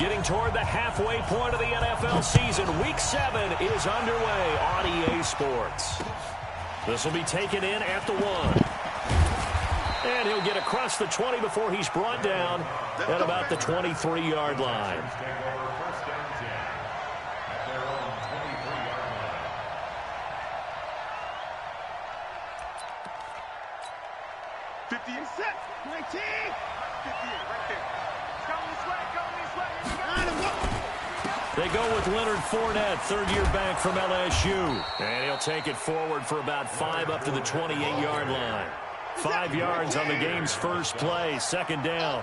Getting toward the halfway point of the NFL season. Week 7 is underway on EA Sports. This will be taken in at the 1. And he'll get across the 20 before he's brought down at about the 23-yard line. They go with Leonard Fournette, third-year back from LSU. And he'll take it forward for about 5 up to the 28-yard line. 5 yards on the game's first play, second down.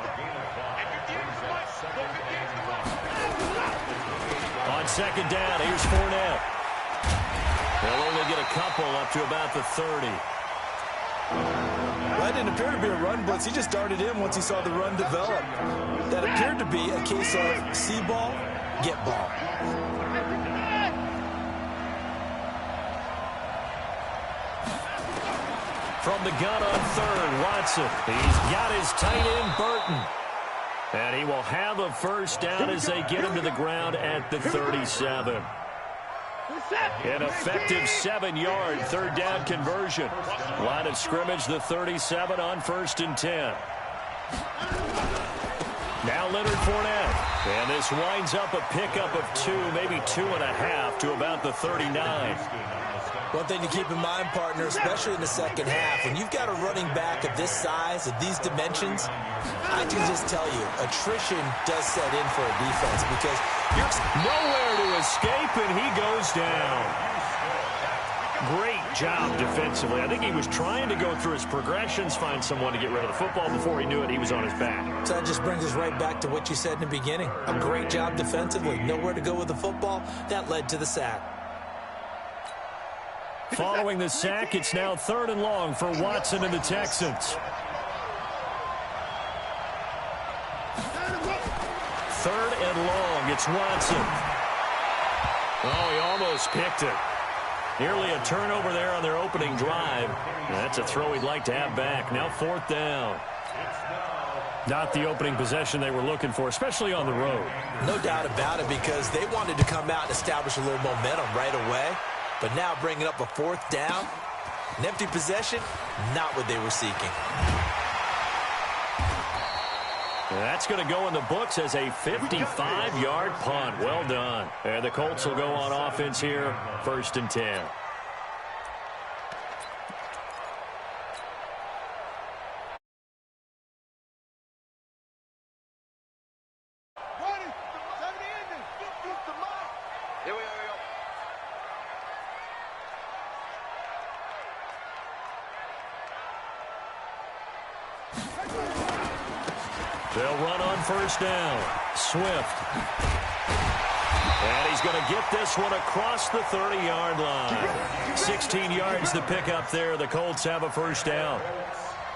On second down, here's Fournette. They'll only get a couple up to about the 30. That didn't appear to be a run blitz. He just darted in once he saw the run develop. That appeared to be a case of see ball, get ball. From the gun on third, Watson. He's got his tight end, Burton. And he will have a first down as they get him to the ground at the 37. An effective 7-yard third down conversion. Line of scrimmage, the 37 on 1st and 10. Now Leonard Fournette. And this winds up a pickup of 2, maybe 2.5 to about the 39. One thing to keep in mind, partner, especially in the second half, when you've got a running back of this size, of these dimensions, I can just tell you, attrition does set in for a defense because you're nowhere to escape, and he goes down. Great job defensively. I think he was trying to go through his progressions, find someone to get rid of the football. Before he knew it, he was on his back. So that just brings us right back to what you said in the beginning. A great job defensively. Nowhere to go with the football. That led to the sack. Following the sack, it's now 3rd and long for Watson and the Texans. 3rd and long, it's Watson. Oh, he almost picked it. Nearly a turnover there on their opening drive. That's a throw he'd like to have back. Now 4th down. Not the opening possession they were looking for, especially on the road. No doubt about it, because they wanted to come out and establish a little momentum right away. But now bringing up a 4th down, an empty possession, not what they were seeking. That's going to go in the books as a 55-yard punt. Well done. And the Colts will go on offense here, 1st and 10. They'll run on 1st down. Swift. And he's going to get this one across the 30-yard line. 16 yards to pick up there. The Colts have a 1st down.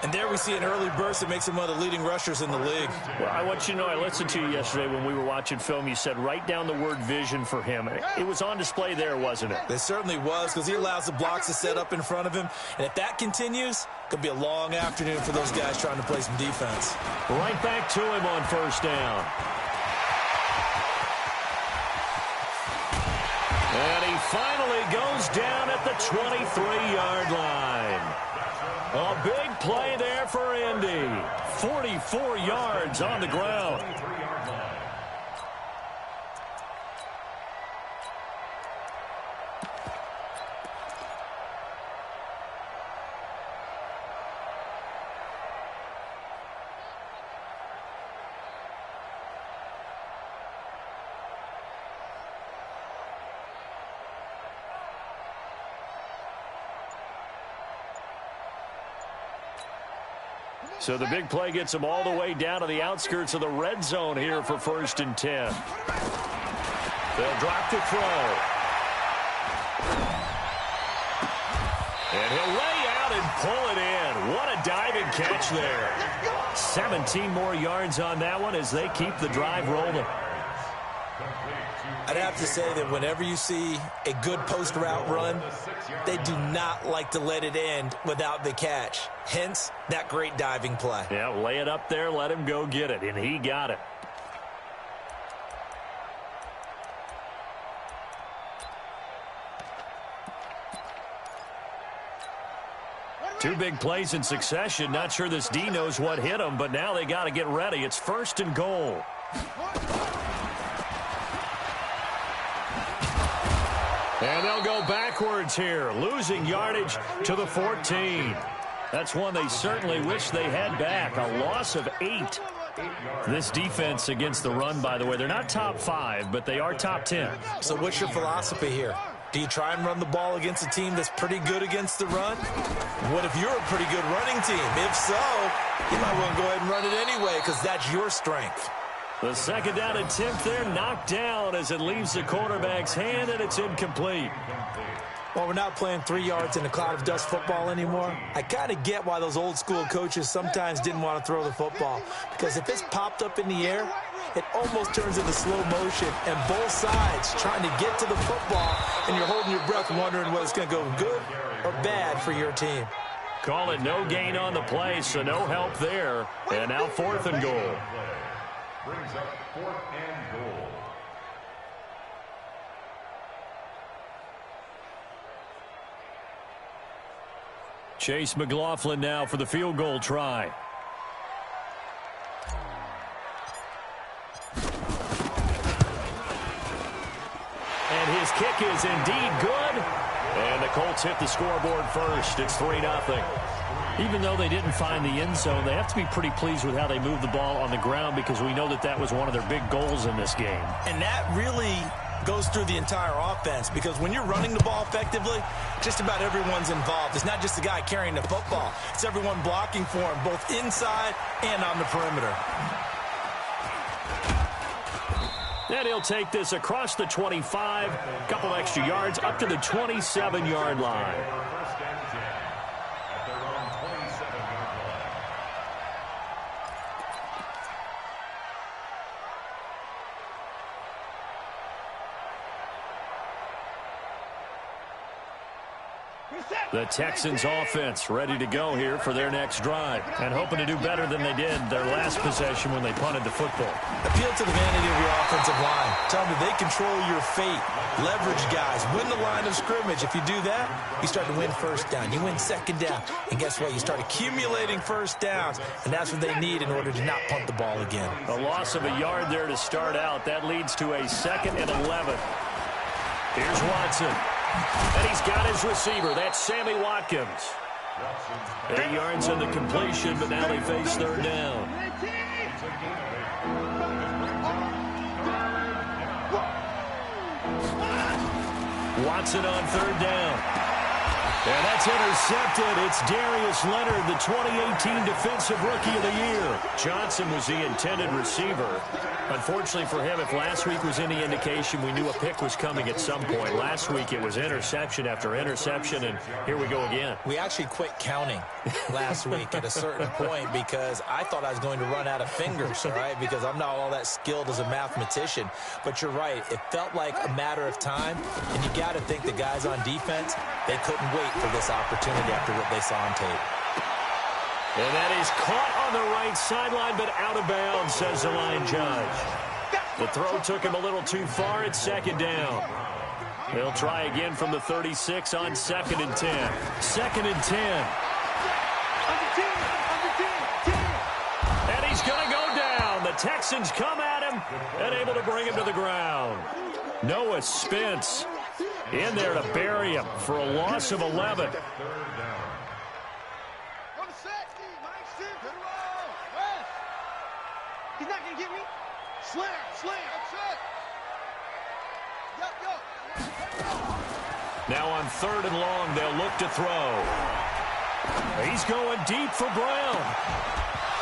And there we see an early burst that makes him one of the leading rushers in the league. Well, I want you to know, I listened to you yesterday when we were watching film. You said write down the word vision for him. It was on display there, wasn't it? It certainly was, because he allows the blocks to set up in front of him. And if that continues, it could be a long afternoon for those guys trying to play some defense. Right back to him on 1st down. And he finally goes down at the 23-yard line. A big play there for Indy. 44 yards on the ground. So the big play gets them all the way down to the outskirts of the red zone here for 1st and 10. They'll drop to throw. And he'll lay out and pull it in. What a diving catch there. 17 more yards on that one as they keep the drive rolling. I'd have to say that whenever you see a good post route run, they do not like to let it end without the catch. Hence, that great diving play. Yeah, lay it up there, let him go get it, and he got it. Two big plays in succession. Not sure this D knows what hit him, but now they got to get ready. It's 1st and goal. And they'll go backwards here, losing yardage to the 14. That's one they certainly wish they had back. A loss of 8. This defense against the run, by the way, they're not top 5, but they are top 10. So what's your philosophy here? Do you try and run the ball against a team that's pretty good against the run? What if you're a pretty good running team? If so, you might want to go ahead and run it anyway because that's your strength. The 2nd down attempt there knocked down as it leaves the quarterback's hand, and it's incomplete. Well, we're not playing 3 yards in a cloud of dust football anymore. I kind of get why those old school coaches sometimes didn't want to throw the football. Because if it's popped up in the air, it almost turns into slow motion. And both sides trying to get to the football, and you're holding your breath wondering whether it's going to go good or bad for your team. Call it no gain on the play, so no help there. And now 4th and goal. Brings up 4th and goal. Chase McLaughlin now for the field goal try. And his kick is indeed good. And the Colts hit the scoreboard first. It's 3-0. Even though they didn't find the end zone, they have to be pretty pleased with how they moved the ball on the ground because we know that was one of their big goals in this game. And that really goes through the entire offense because when you're running the ball effectively, just about everyone's involved. It's not just the guy carrying the football. It's everyone blocking for him, both inside and on the perimeter. And he'll take this across the 25, a couple extra yards up to the 27-yard line. The Texans offense ready to go here for their next drive and hoping to do better than they did their last possession when they punted the football. Appeal to the vanity of your offensive line. Tell them that they control your fate. Leverage guys. Win the line of scrimmage. If you do that, you start to win 1st down. You win 2nd down. And guess what? You start accumulating 1st downs. And that's what they need in order to not punt the ball again. A loss of a yard there to start out. That leads to a 2nd and 11. Here's Watson. And he's got his receiver. That's Sammy Watkins. 8 yards on the completion, but now they face 3rd down. Watson on 3rd down. And that's intercepted. It's Darius Leonard, the 2018 Defensive Rookie of the Year. Johnson was the intended receiver. Unfortunately for him, if last week was any indication, we knew a pick was coming at some point. Last week it was interception after interception, and here we go again. We actually quit counting last week at a certain point because I thought I was going to run out of fingers, all right, because I'm not all that skilled as a mathematician. But you're right. It felt like a matter of time, and you got to think the guys on defense, they couldn't wait for this opportunity after what they saw on tape. And that is caught on the right sideline, but out of bounds, says the line judge. The throw took him a little too far. It's 2nd down. They'll try again from the 36 on 2nd and 10. 2nd and 10. And he's going to go down. The Texans come at him and able to bring him to the ground. Noah Spence in there to bury him for a loss of 11. He's not going to get me. Slam. That's it. Now on 3rd and long, they'll look to throw. He's going deep for Brown.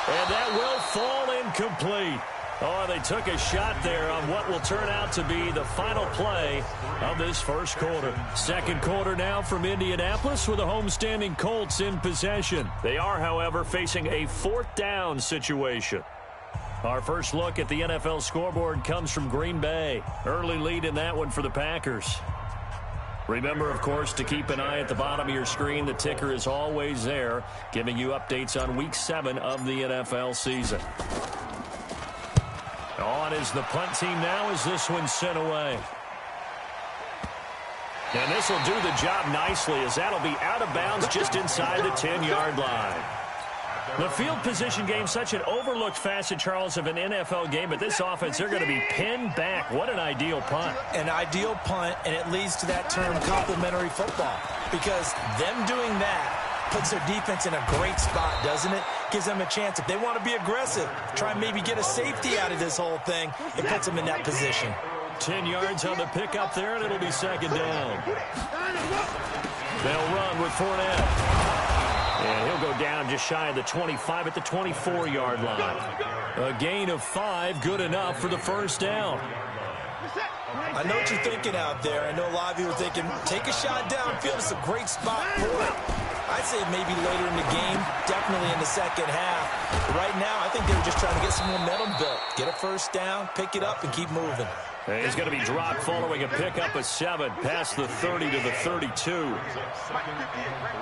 And that will fall incomplete. Oh, they took a shot there on what will turn out to be the final play of this 1st quarter. 2nd quarter now from Indianapolis with the homestanding Colts in possession. They are, however, facing a 4th down situation. Our first look at the NFL scoreboard comes from Green Bay. Early lead in that one for the Packers. Remember, of course, to keep an eye at the bottom of your screen. The ticker is always there, giving you updates on Week 7 of the NFL season. On is the punt team now as this one's sent away. And this will do the job nicely, as that'll be out of bounds just inside the 10-yard line. The field position game, such an overlooked facet, Charles, of an NFL game, but this offense, they're going to be pinned back. What an ideal punt. An ideal punt, and it leads to that term complementary football, because them doing that puts their defense in a great spot, doesn't it? Gives them a chance. If they want to be aggressive, try and maybe get a safety out of this whole thing, it puts them in that position. 10 yards on the pickup there, and it'll be second down. They'll run with Fournette. And he'll go down just shy of the 25 at the 24-yard line. A gain of 5, good enough for the first down. I know what you're thinking out there. I know a lot of you are thinking, take a shot downfield. It's a great spot for it. I'd say maybe later in the game, definitely in the second half. But right now, I think they were just trying to get some momentum built. Get a first down, pick it up, and keep moving. And he's going to be dropped following a pickup of 7 past the 30 to the 32.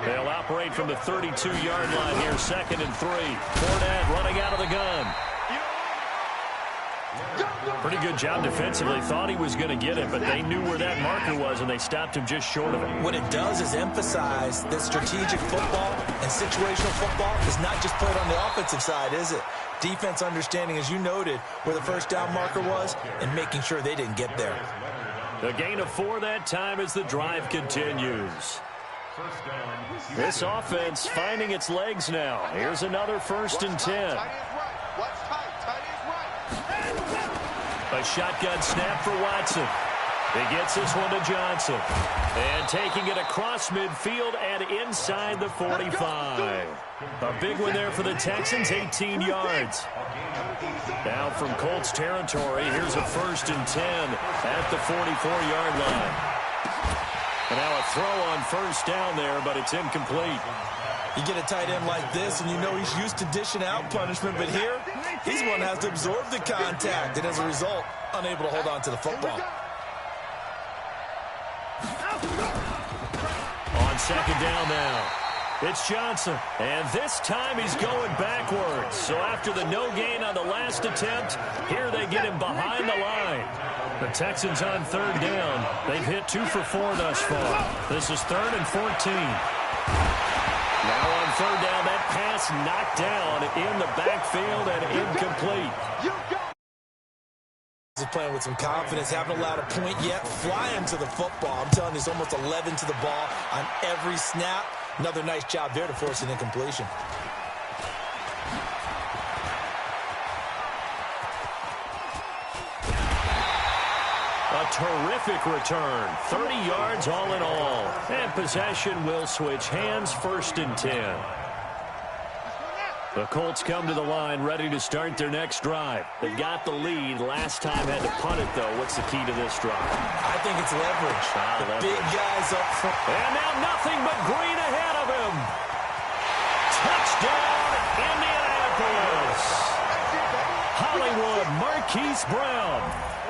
They'll operate from the 32-yard line here, 2nd and 3. Fournette running out of the gun. Pretty good job defensively. Thought he was going to get it, but they knew where that marker was, and they stopped him just short of it. What it does is emphasize that strategic football and situational football is not just played on the offensive side, is it? Defense understanding, as you noted, where the first down marker was and making sure they didn't get there. A gain of 4 that time as the drive continues. This offense finding its legs now. Here's another 1st and 10. A shotgun snap for Watson. He gets this one to Johnson. And taking it across midfield and inside the 45. A big one there for the Texans, 18 yards. Now from Colts territory, here's a 1st and 10 at the 44-yard line. And now a throw on first down there, but it's incomplete. You get a tight end like this, and you know he's used to dishing out punishment, but here, he's one that has to absorb the contact, and as a result, unable to hold on to the football. On 2nd down now, it's Johnson, and this time he's going backwards. So after the no gain on the last attempt, here they get him behind the line. The Texans on 3rd down. They've hit 2 for 4 thus far. This is 3rd and 14. Now on 3rd down, that pass knocked down in the backfield and incomplete. He's playing with some confidence, haven't allowed a point yet, flying to the football. I'm telling you, it's almost 11 to the ball on every snap. Another nice job there to force an incompletion. A terrific return, 30 yards all in all. And possession will switch hands, 1st and 10. The Colts come to the line ready to start their next drive. They've got the lead. Last time had to punt it, though. What's the key to this drive? I think it's leverage. The big guys up front. And now nothing but green ahead of him. Touchdown, Indianapolis. Hollywood Marquise Brown.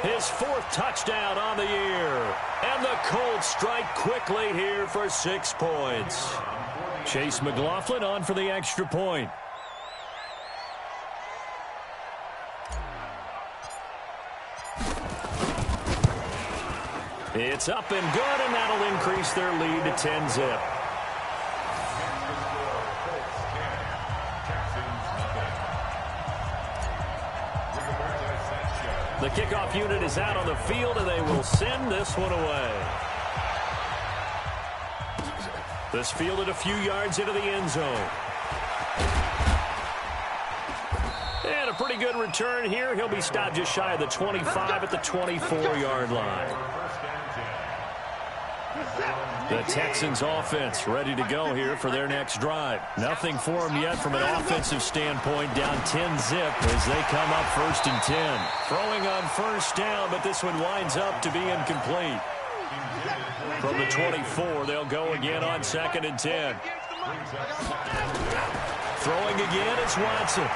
His 4th touchdown on the year. And the Colts strike quickly here for 6 points. Chase McLaughlin on for the extra point. It's up and good, and that'll increase their lead to 10-zip. The kickoff unit is out on the field, and they will send this one away. This fielded a few yards into the end zone. And a pretty good return here. He'll be stopped just shy of the 25 at the 24-yard line. The Texans offense ready to go here for their next drive. Nothing for them yet from an offensive standpoint, down 10-zip as they come up 1st and 10. Throwing on first down, but this one winds up to be incomplete. From the 24, they'll go again on 2nd and 10. Throwing again is Watson.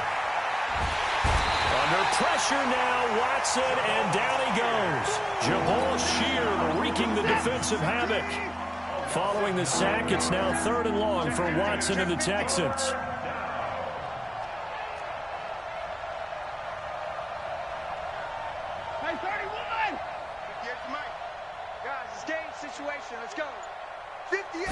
Under pressure now, Watson, and down he goes. Jamal Sheard wreaking the defensive havoc. Following the sack, it's now 3rd and long for Watson and the Texans. Hey, 31! Get the mic. Guys, it's game situation. Let's go. 58.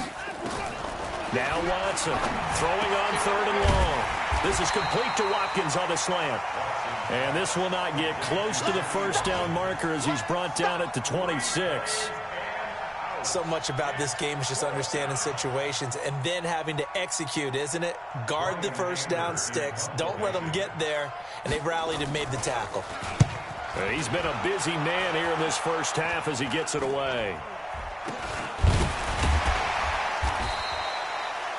Now Watson throwing on 3rd and long. This is complete to Watkins on the slant. And this will not get close to the first down marker as he's brought down at the 26. So much about this game is just understanding situations and then having to execute, isn't it? Guard the first down sticks. Don't let them get there. And they rallied and made the tackle. He's been a busy man here in this first half as he gets it away.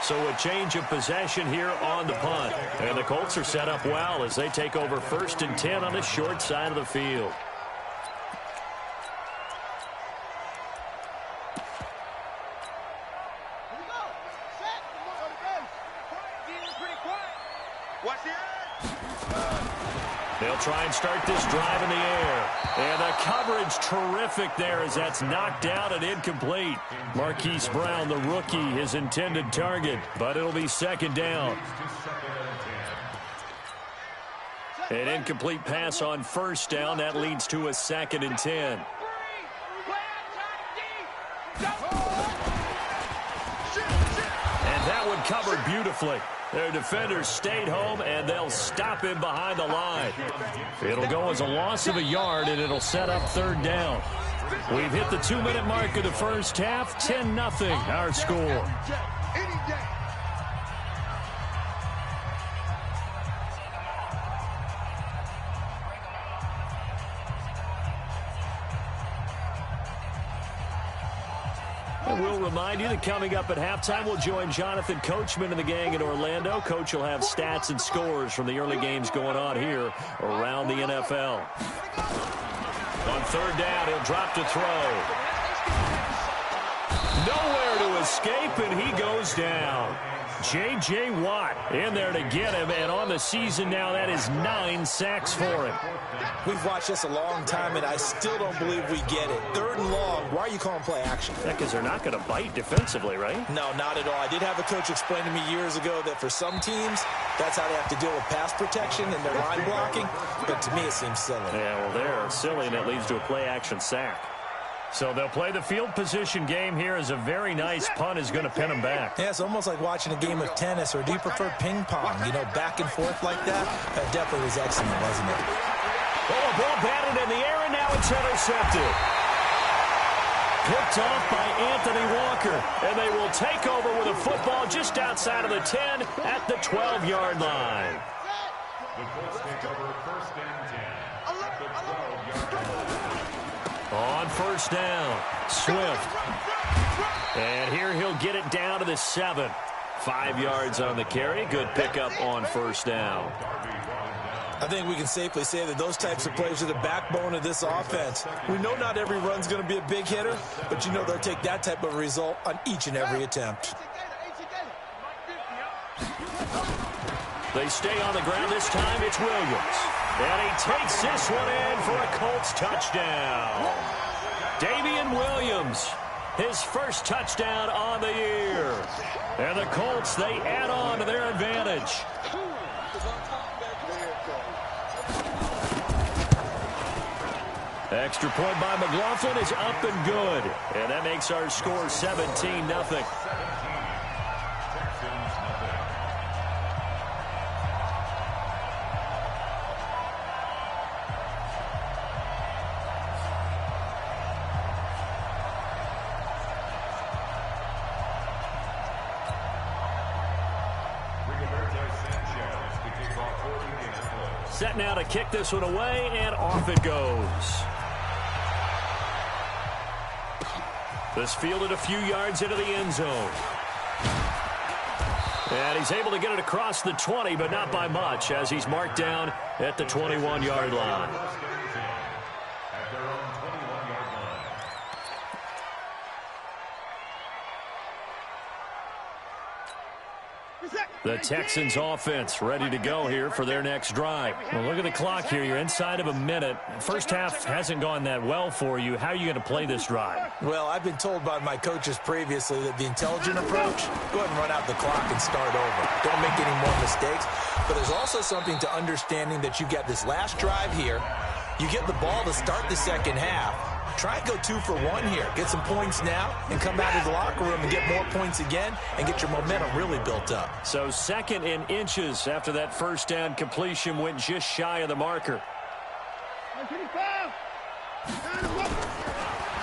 So a change of possession here on the punt. And the Colts are set up well as they take over 1st and 10 on the short side of the field. They'll try and start this drive in the air. And the coverage terrific there as that's knocked out and incomplete. Marquise Brown, the rookie, his intended target, but it'll be 2nd down. An incomplete pass on 1st down. That leads to a 2nd and 10. And that one covered beautifully. Their defenders stayed home, and they'll him behind the line. It'll go as a loss of a yard, and it'll set up 3rd down. We've hit the 2-minute mark of the first half. 10-0 our score. And we'll remind you that coming up at halftime, we'll join Jonathan Coachman and the gang in Orlando. Coach will have stats and scores from the early games going on here around the NFL. On 3rd down, he'll drop to throw. Nowhere to escape, and he goes down. J.J. Watt in there to get him, and on the season now, that is 9 sacks for him. We've watched this a long time, and I still don't believe we get it. 3rd and long, why are you calling play action? Yeah, because they're not going to bite defensively, right? No, not at all. I did have a coach explain to me years ago that for some teams, that's how they have to deal with pass protection and their line blocking, but to me it seems silly. Yeah, well, they're silly, and it leads to a play action sack. So they'll play the field position game here as a very nice punt is going to pin them back. Yeah, it's almost like watching a game of tennis, or do you prefer ping pong? You know, back and forth like that? That definitely was excellent, wasn't it? Oh, a ball batted in the air, and now it's intercepted. Picked off by Anthony Walker, and they will take over with a football just outside of the 10 at the 12-yard line. The Colts take over 1st and 10 at the 12-yard line. On 1st down, Swift. And here he'll get it down to the 7. 5 yards on the carry. Good pickup on 1st down. I think we can safely say that those types of plays are the backbone of this offense. We know not every run's going to be a big hitter, but you know they'll take that type of result on each and every attempt. They stay on the ground this time. It's Williams. And he takes this one in for a Colts touchdown. Damian Williams, his first touchdown on the year. And the Colts, they add on to their advantage. Extra point by McLaughlin is up and good. And that makes our score 17-0. Set now to kick this one away, and off it goes. This fielded a few yards into the end zone. And he's able to get it across the 20, but not by much, as he's marked down at the 21-yard line. The Texans offense ready to go here for their next drive. Well, look at the clock here. You're inside of a minute. First half hasn't gone that well for you. How are you going to play this drive? Well, I've been told by my coaches previously that the intelligent approach, go ahead and run out the clock and start over. Don't make any more mistakes. But there's also something to understanding that you got this last drive here. You get the ball to start the second half. Try and go 2 for 1 here. Get some points now and come out of the locker room and get more points again and get your momentum really built up. So 2nd in inches after that first down completion went just shy of the marker.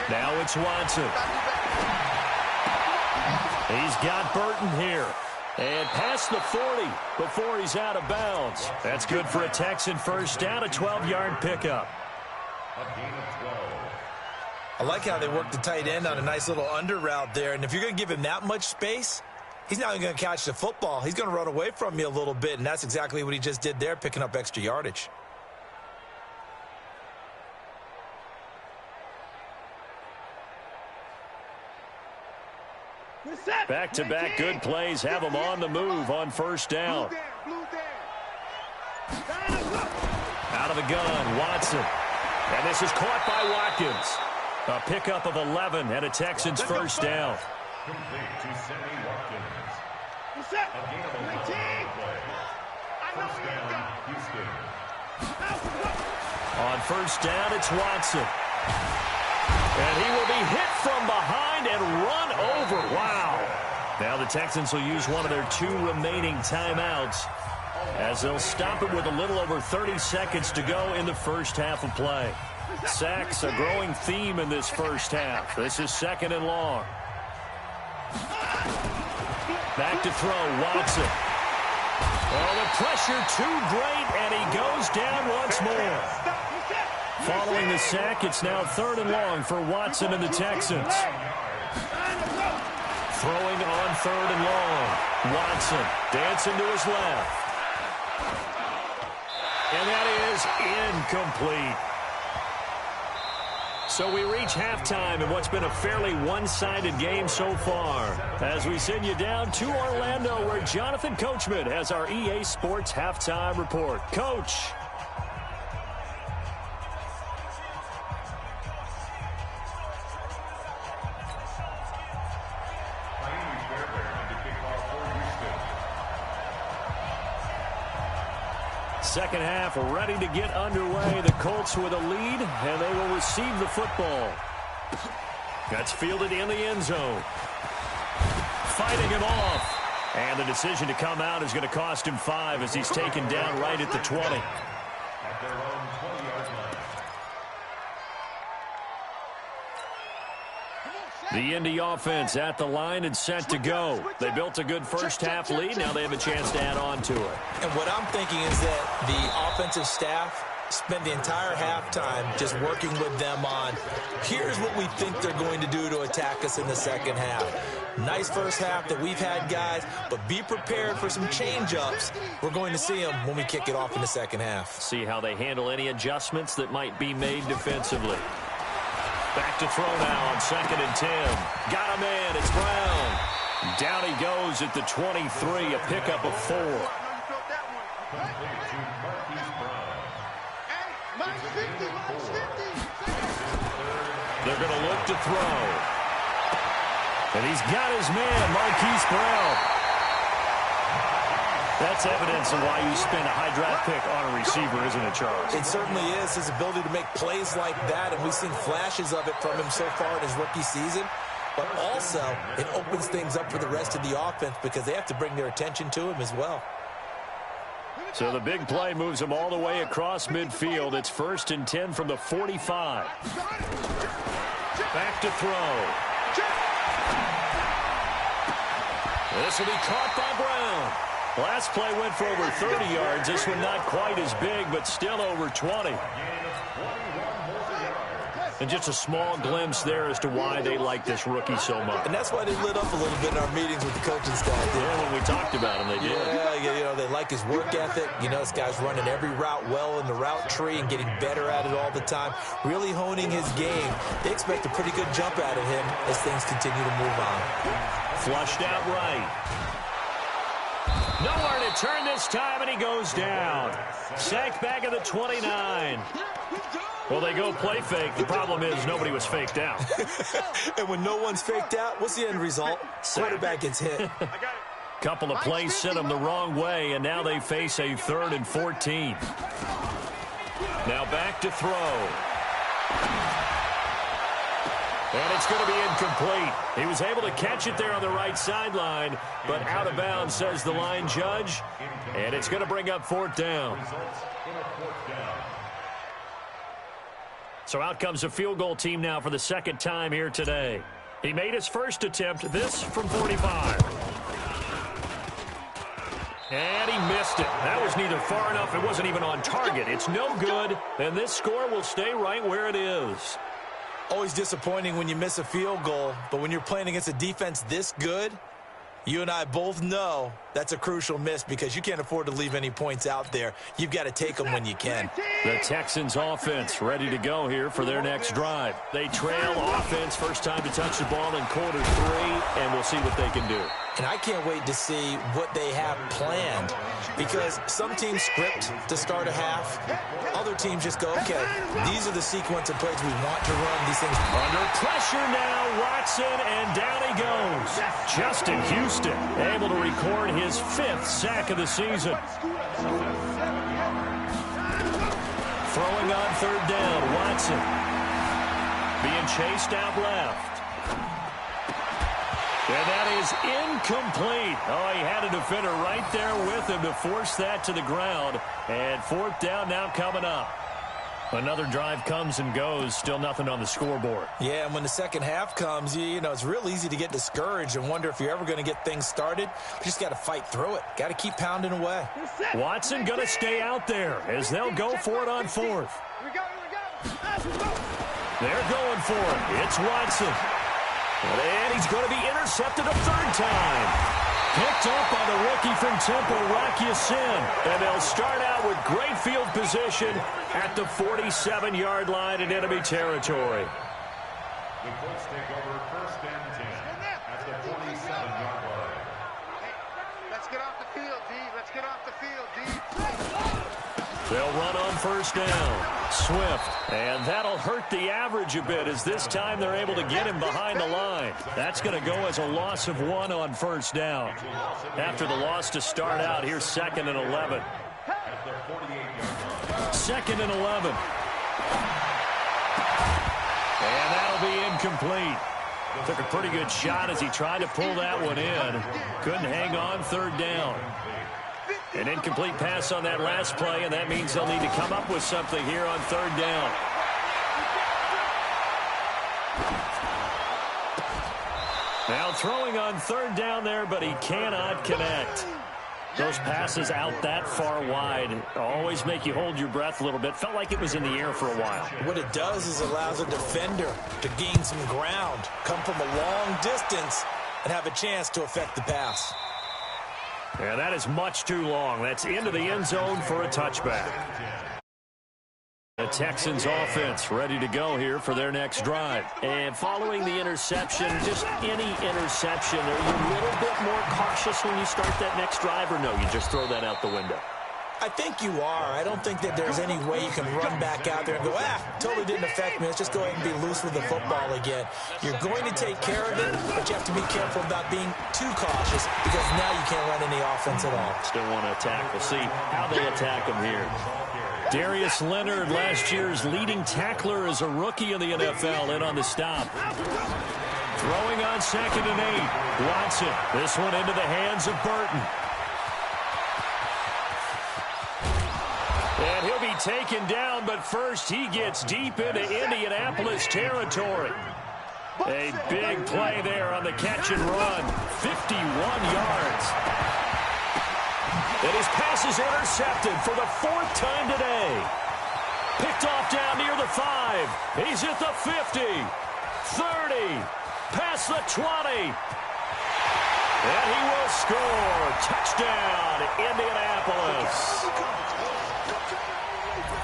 Now it's Watson. He's got Burton here. And past the 40 before he's out of bounds. That's good for a Texan first down, a 12-yard pickup. A gain of 12. I like how they work the tight end on a nice little under route there. And if you're going to give him that much space, he's not even going to catch the football. He's going to run away from you a little bit, and that's exactly what he just did there, picking up extra yardage. Back-to-back good plays have him on the move on first down. Out of the gun, Watson. And this is caught by Watkins. A pickup of 11 and a Texans first down. Complete to Sammy Watkins. A gain of 11 play. First down, Houston. On first down, it's Watson. And he will be hit from behind and run over. Wow. Now the Texans will use one of their 2 remaining timeouts as they'll stop it with a little over 30 seconds to go in the first half of play. Sacks, a growing theme in this first half. This is 2nd and long. Back to throw, Watson. Oh, the pressure too great, and he goes down once more. Following the sack, it's now 3rd and long for Watson and the Texans. Throwing on 3rd and long. Watson dancing to his left. And that is incomplete. So we reach halftime in what's been a fairly one-sided game so far, as we send you down to Orlando, where Jonathan Coachman has our EA Sports halftime report. Coach. Second half ready to get underway. The Colts with a lead, and they will receive the football. That's fielded in the end zone. Fighting him off. And the decision to come out is going to cost him 5 as he's taken down right at the 20. At their own 20-yard line. The Indy offense at the line and set to go. They built a good first half lead. Now they have a chance to add on to it. And what I'm thinking is that the offensive staff spend the entire halftime just working with them on, here's what we think they're going to do to attack us in the second half. Nice first half that we've had, guys, but be prepared for some change-ups. We're going to see them when we kick it off in the second half. See how they handle any adjustments that might be made defensively. Back to throw now on 2nd and 10. Got a man. It's Brown. Down he goes at the 23, a pickup of 4. They're going to look to throw. And he's got his man, Marquise Brown. That's evidence of why you spend a high draft pick on a receiver, isn't it, Charles? It certainly is. His ability to make plays like that, and we've seen flashes of it from him so far in his rookie season. But also, it opens things up for the rest of the offense because they have to bring their attention to him as well. So the big play moves him all the way across midfield. It's 1st and 10 from the 45. Back to throw. This will be caught by Brown. Last play went for over 30 yards. This one not quite as big, but still over 20. And just a small glimpse there as to why they like this rookie so much. And that's why they lit up a little bit in our meetings with the coaching staff. Yeah, when we talked about him, they did. Yeah, you know, they like his work ethic. You know, this guy's running every route well in the route tree and getting better at it all the time. Really honing his game. They expect a pretty good jump out of him as things continue to move on. Flushed out right. Nowhere to turn this time, and he goes down. Sacked back at the 29. Well, they go play fake. The problem is nobody was faked out. And when no one's faked out, what's the end result? Quarterback gets hit. Couple of plays sent them the wrong way, and now they face a 3rd and 14. Now back to throw. And it's going to be incomplete. He was able to catch it there on the right sideline, but out of bounds, says the line judge. And it's going to bring up 4th down. So out comes a field goal team now for the 2nd time here today. He made his first attempt, this from 45. And he missed it. That was neither far enough. It wasn't even on target. It's no good, and this score will stay right where it is. Always disappointing when you miss a field goal, but when you're playing against a defense this good, you and I both know that's a crucial miss because you can't afford to leave any points out there. You've got to take them when you can. The Texans offense ready to go here for their next drive. They trail offense, first time to touch the ball in quarter 3, and we'll see what they can do. And I can't wait to see what they have planned because some teams script to start a half. Other teams just go, okay, these are the sequence of plays we want to run. These things. Under pressure now, Watson, and down he goes. Justin Houston able to record his 5th sack of the season. Throwing on 3rd down, Watson. Being chased out left. And that is incomplete. Oh, he had a defender right there with him to force that to the ground. And 4th down now coming up. Another drive comes and goes. Still nothing on the scoreboard. Yeah, and when the second half comes, you know, it's real easy to get discouraged and wonder if you're ever going to get things started. You just got to fight through it. Got to keep pounding away. Watson going to stay out there as they'll go for it on 4th. They're going for it. It's Watson. And he's going to be intercepted a 3rd time. Picked up by the rookie from Temple, Rocky Sin. And they'll start out with great field position at the 47-yard line in enemy territory. The Colts take over 1st and 10 at the 47-yard line. Let's get off the field, D. Let's get off the field, D. They'll run on 1st down. Swift. And that'll hurt the average a bit as this time they're able to get him behind the line. That's going to go as a loss of 1 on 1st down. After the loss to start out, here's 2nd and 11. 2nd and 11. And that'll be incomplete. Took a pretty good shot as he tried to pull that one in. Couldn't hang on 3rd down. An incomplete pass on that last play, and that means they'll need to come up with something here on 3rd down. Now throwing on 3rd down there, but he cannot connect. Those passes out that far wide always make you hold your breath a little bit. Felt like it was in the air for a while. What it does is allows a defender to gain some ground, come from a long distance, and have a chance to affect the pass. Yeah, that is much too long. That's into the end zone for a touchback. The Texans offense ready to go here for their next drive. And following the interception, just any interception, are you a little bit more cautious when you start that next drive, or no, you just throw that out the window? I think you are. I don't think that there's any way you can run back out there and go, totally didn't affect me. Let's just go ahead and be loose with the football again. You're going to take care of it, but you have to be careful about being too cautious because now you can't run any offense at all. Still want to attack. We'll see how they attack him here. Darius Leonard, last year's leading tackler as a rookie in the NFL, in on the stop. Throwing on 2nd and 8. Watson. This one into the hands of Burton. And he'll be taken down, but first he gets deep into Indianapolis territory. A big play there on the catch and run. 51 yards. And his pass is intercepted for the 4th time today. Picked off down near the 5. He's at the 50. 30. Past the 20. And he will score. Touchdown, Indianapolis.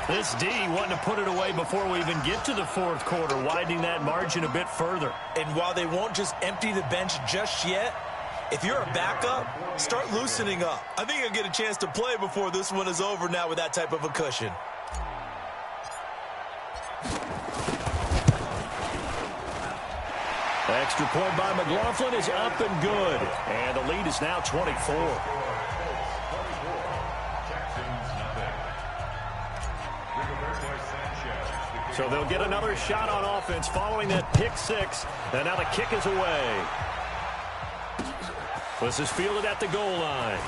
This D wanting to put it away before we even get to the 4th quarter, widening that margin a bit further. And while they won't just empty the bench just yet, if you're a backup, start loosening up. I think you'll get a chance to play before this one is over now with that type of a cushion. Extra point by McLaughlin is up and good. And the lead is now 24. Texans nothing. So they'll get another shot on offense following that pick six. And now the kick is away. This is fielded at the goal line.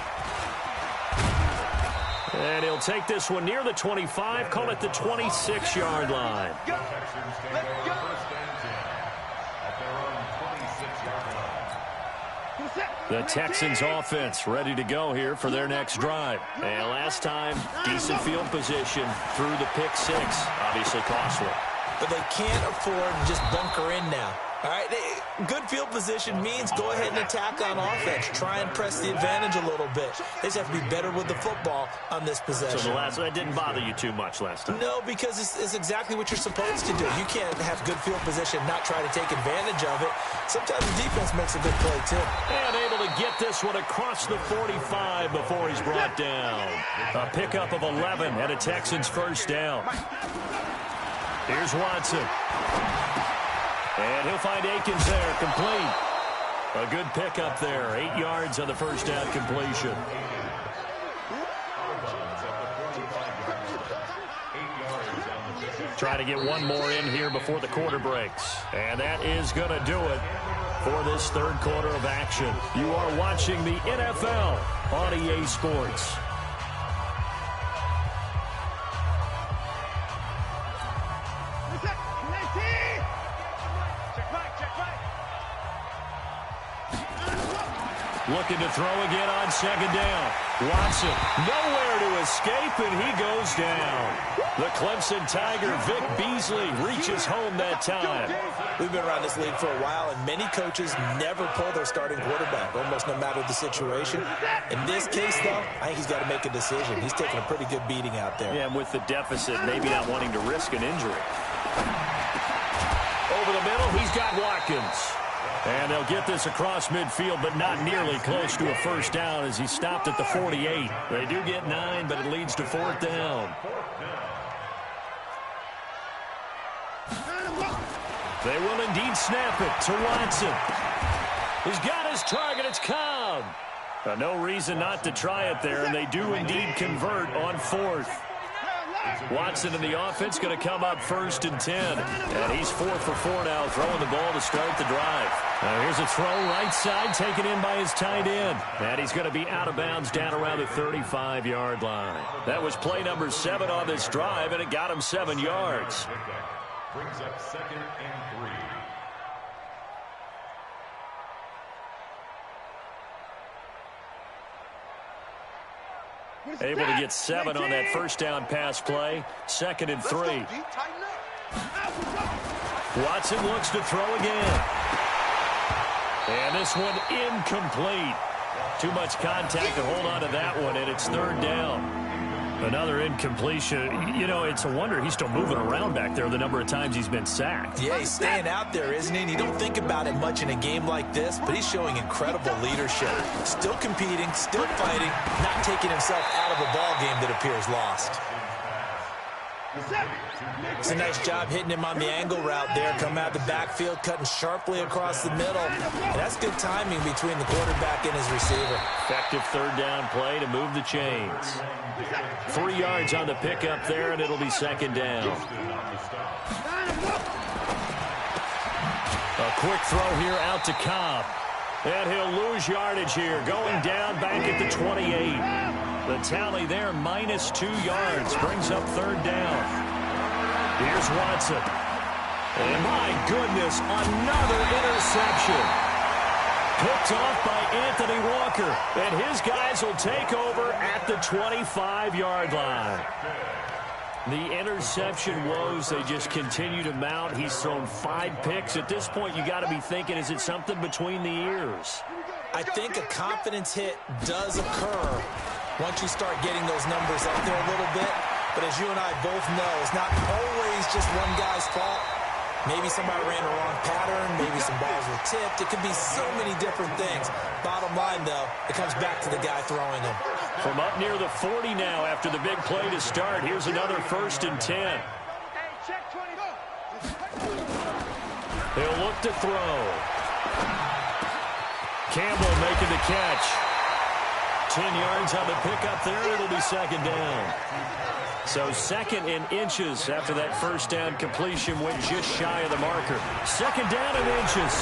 And he'll take this one near the 25, call it the 26-yard line. The Texans offense ready to go here for their next drive. And last time, decent field position through the pick six. Obviously costly. But they can't afford to just bunker in now. All right, good field position means go ahead and attack on offense. Try and press the advantage a little bit. They just have to be better with the football on this possession. So that didn't bother you too much last time? No, because it's exactly what you're supposed to do. You can't have good field position, not try to take advantage of it. Sometimes the defense makes a good play, too. And able to get this one across the 45 before he's brought down. A pickup of 11 and a Texans first down. Here's Watson. And he'll find Akins there, complete. A good pickup there, 8 yards on the first down completion. Trying to get one more in here before the quarter breaks. And that is going to do it for this third quarter of action. You are watching the NFL on EA Sports. Looking to throw again on second down. Watson, nowhere to escape, and he goes down. The Clemson Tiger, Vic Beasley, reaches home that time. We've been around this league for a while, and many coaches never pull their starting quarterback, almost no matter the situation. In this case, though, I think he's got to make a decision. He's taking a pretty good beating out there. Yeah, and with the deficit, maybe not wanting to risk an injury. Over the middle, he's got Watkins. And they'll get this across midfield, but not nearly close to a first down as he stopped at the 48. They do get 9, but it leads to fourth down. They will indeed snap it to Watson. He's got his target. It's Cobb. No reason not to try it there, and they do indeed convert on fourth. Watson in the offense going to come up first and 10. And he's 4 for 4 now, throwing the ball to start the drive. Here's a throw right side, taken in by his tight end. And he's going to be out of bounds down around the 35-yard line. That was play number 7 on this drive, and it got him 7 yards. Brings up 2nd and 3. Able to get 7 on that first down pass play. 2nd and 3. Watson looks to throw again. And this one incomplete. Too much contact to hold on to that one, and it's third down. Another incompletion. You know, it's a wonder he's still moving around back there the number of times he's been sacked. Yeah, he's staying out there, isn't he? And you don't think about it much in a game like this, but he's showing incredible leadership. Still competing, still fighting, not taking himself out of a ball game that appears lost. It's a nice job hitting him on the angle route there. Coming out the backfield, cutting sharply across the middle. And that's good timing between the quarterback and his receiver. Effective third down play to move the chains. 3 yards on the pickup there, and it'll be second down. A quick throw here out to Cobb. And he'll lose yardage here, going down back at the 28. The tally there, -2 yards, brings up third down. Here's Watson. And my goodness, another interception. Picked off by Anthony Walker. And his guys will take over at the 25-yard line. The interception woes, they just continue to mount. He's thrown 5 picks. At this point, you got to be thinking, is it something between the ears? I think a confidence hit does occur once you start getting those numbers up there a little bit. But as you and I both know, it's not always just one guy's fault. Maybe somebody ran a wrong pattern. Maybe some balls were tipped. It could be so many different things. Bottom line, though, it comes back to the guy throwing them. From up near the 40 now after the big play to start. Here's another 1st and 10. He'll look to throw. Campbell making the catch. 10 yards on the pickup there. It'll be second down. So 2nd and inches after that first down completion went just shy of the marker. 2nd down and inches.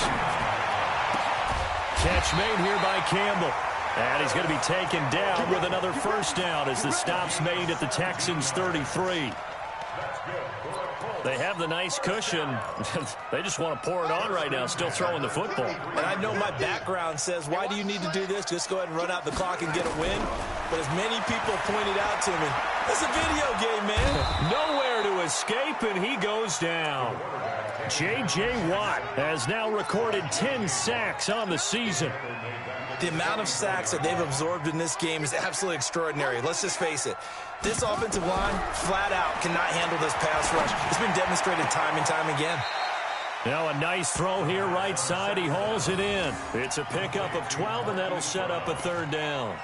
Catch made here by Campbell. And he's going to be taken down with another first down as the stop's made at the Texans' 33. They have the nice cushion. They just want to pour it on right now, still throwing the football. And I know my background says, why do you need to do this? Just go ahead and run out the clock and get a win. But as many people pointed out to me, it's a video game, man. Nowhere to escape, and he goes down. J.J. Watt has now recorded 10 sacks on the season. The amount of sacks that they've absorbed in this game is absolutely extraordinary. Let's just face it. This offensive line, flat out, cannot handle this pass rush. It's been demonstrated time and time again. Now a nice throw here right side. He hauls it in. It's a pickup of 12, and that'll set up a 3rd down.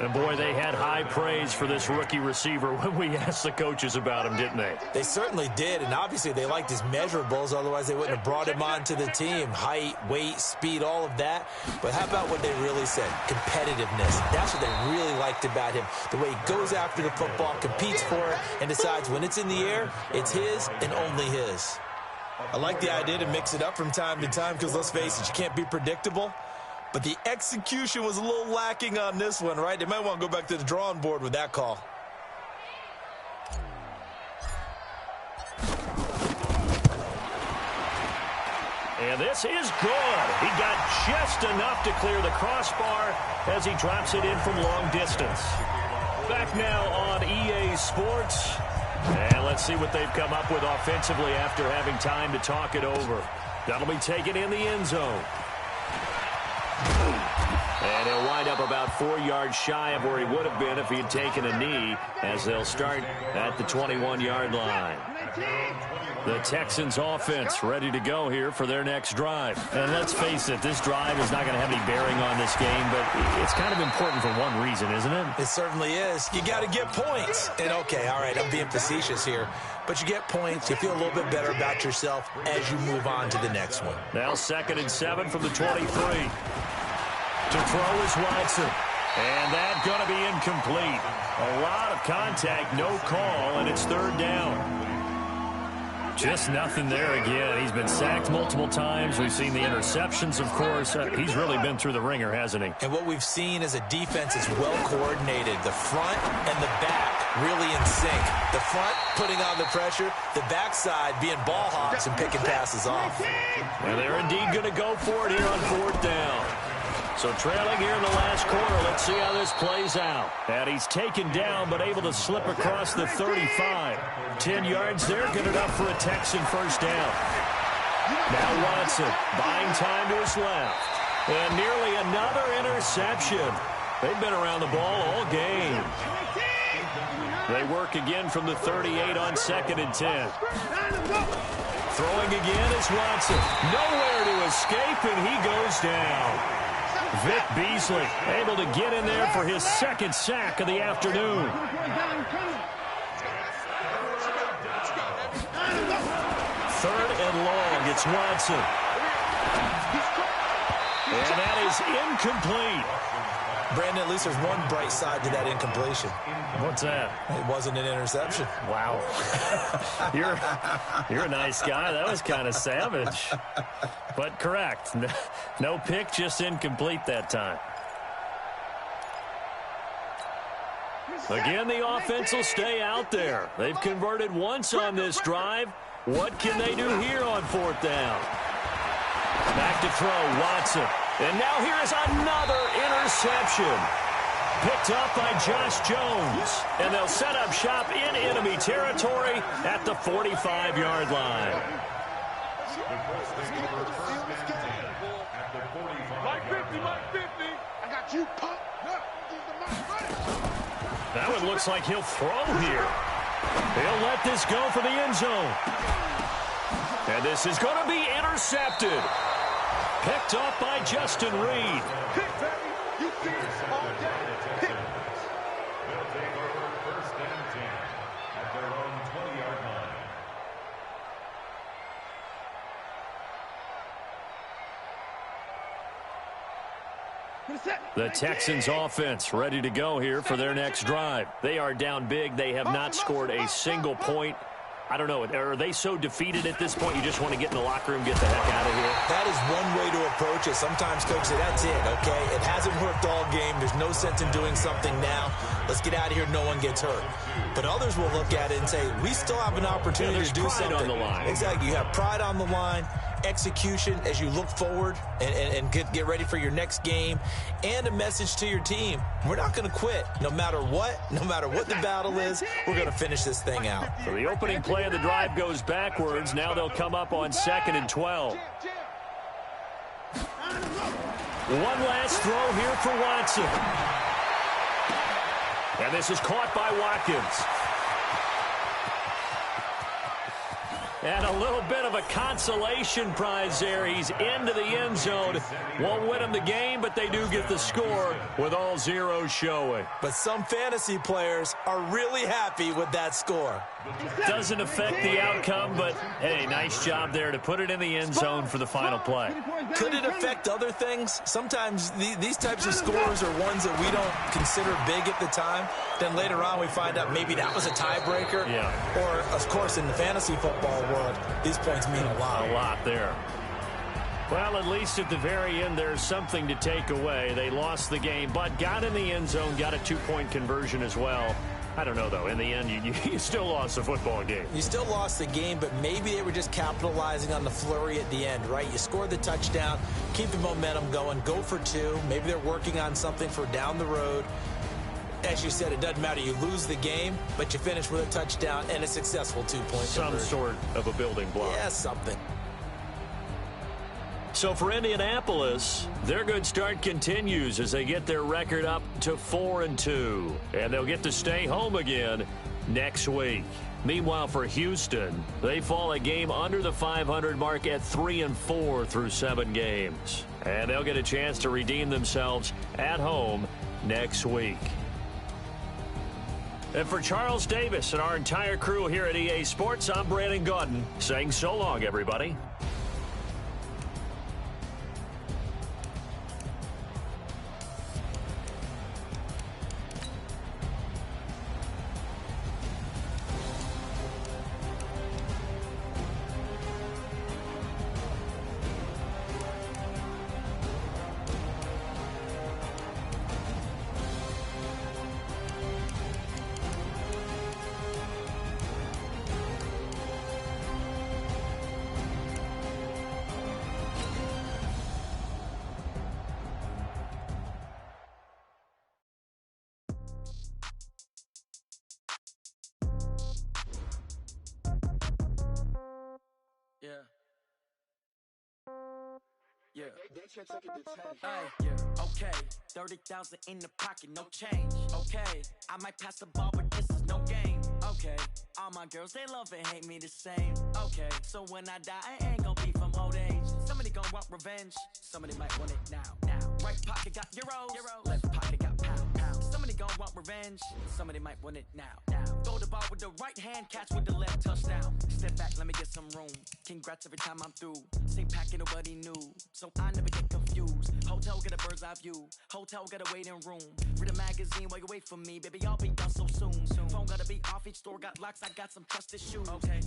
And, boy, they had high praise for this rookie receiver when we asked the coaches about him, didn't they? They certainly did, and obviously they liked his measurables. Otherwise, they wouldn't have brought him onto the team. Height, weight, speed, all of that. But how about what they really said? Competitiveness. That's what they really liked about him. The way he goes after the football, competes for it, and decides when it's in the air, it's his and only his. I like the idea to mix it up from time to time because, let's face it, you can't be predictable. But the execution was a little lacking on this one, right? They might want to go back to the drawing board with that call. And this is good. He got just enough to clear the crossbar as he drops it in from long distance. Back now on EA Sports. And let's see what they've come up with offensively after having time to talk it over. That'll be taken in the end zone. And he'll wind up about 4 yards shy of where he would have been if he had taken a knee, as they'll start at the 21-yard line. The Texans offense ready to go here for their next drive. And let's face it, this drive is not going to have any bearing on this game, but it's kind of important for one reason, isn't it? It certainly is. You got to get points. And okay, all right, I'm being facetious here, but you get points, you feel a little bit better about yourself as you move on to the next one. Now 2nd and 7 from the 23. To throw is Watson. And that's going to be incomplete. A lot of contact, no call, and it's 3rd down. Just nothing there again. He's been sacked multiple times. We've seen the interceptions, of course. He's really been through the ringer, hasn't he? And what we've seen is a defense that's well coordinated. The front and the back really in sync. The front putting on the pressure, the backside being ball hawks and picking passes off. And they're indeed going to go for it here on 4th down. So trailing here in the last quarter, let's see how this plays out. And he's taken down but able to slip across the 35. 10 yards there, good enough for a Texan first down. Now Watson buying time to his left. And nearly another interception. They've been around the ball all game. They work again from the 38 on 2nd and 10. Throwing again is Watson. Nowhere to escape, and he goes down. Vic Beasley able to get in there for his 2nd sack of the afternoon. 3rd and long, it's Watson. And that is incomplete. Brandon, at least there's one bright side to that incompletion. What's that? It wasn't an interception. Wow. You're a nice guy. That was kind of savage. But correct. No pick, just incomplete that time. Again, the offense will stay out there. They've converted once on this drive. What can they do here on 4th down? Back to throw, Watson. And now here is another interception. Picked up by Josh Jones. And they'll set up shop in enemy territory at the 45-yard line. That one looks like he'll throw here. He'll let this go for the end zone. And this is going to be intercepted. Picked up by Justin Reed. The Texans offense ready to go here for their next drive. They are down big. They have not scored a single point. I don't know. Are they so defeated at this point you just want to get in the locker room, get the heck out of here? That is one way to approach it. Sometimes coaches say, that's it, okay? It hasn't worked all game. There's no sense in doing something now. Let's get out of here. No one gets hurt. But others will look at it and say, we still have an opportunity to do something. On the line. Exactly. You have pride on the line, execution as you look forward and get ready for your next game, and a message to your team. We're not going to quit no matter what the battle is. We're going to finish this thing out. So the opening play of the drive goes backwards. Now they'll come up on 2nd and 12. One last throw here for Watson. And this is caught by Watkins. And a little bit of a consolation prize there. He's into the end zone. Won't win them the game, but they do get the score with all zeros showing. But some fantasy players are really happy with that score. Doesn't affect the outcome, but, hey, nice job there to put it in the end zone for the final play. Could it affect other things? Sometimes these types of scores are ones that we don't consider big at the time. Then later on we find out maybe that was a tiebreaker. Yeah. Or, of course, in the fantasy football world, these points mean a lot. A lot there. Well, at least at the very end, there's something to take away. They lost the game, but got in the end zone, got a 2-point conversion as well. I don't know, though. In the end, you still lost the football game. You still lost the game, but maybe they were just capitalizing on the flurry at the end, right? You scored the touchdown, keep the momentum going, go for 2. Maybe they're working on something for down the road. As you said, it doesn't matter. You lose the game, but you finish with a touchdown and a successful 2-point conversion. Some sort of a building block. Yeah, something. So for Indianapolis, their good start continues as they get their record up to 4-2. And they'll get to stay home again next week. Meanwhile, for Houston, they fall a game under the 500 mark at 3-4 through 7 games. And they'll get a chance to redeem themselves at home next week. And for Charles Davis and our entire crew here at EA Sports, I'm Brandon Gaudin saying so long, everybody. Yeah. Hey, yeah. Okay. 30,000 in the pocket, no change. Okay. I might pass the ball, but this is no game. Okay. All my girls, they love and hate me the same. Okay. So when I die, I ain't gonna be from old age. Somebody gonna want revenge. Somebody might want it now. Right pocket got euros. Left pocket got pound. Somebody gonna want revenge. Somebody might want it now. Throw the ball with the right hand, catch with the left, touchdown. Step back, let me get some room. Congrats every time I'm through. Same packet, nobody knew. So I never get confused. Hotel get a bird's eye view. Hotel got a waiting room. Read a magazine while you wait for me. Baby, I'll be done so soon. Phone gotta be off, each store got locks. I got some trusted shoes. Okay.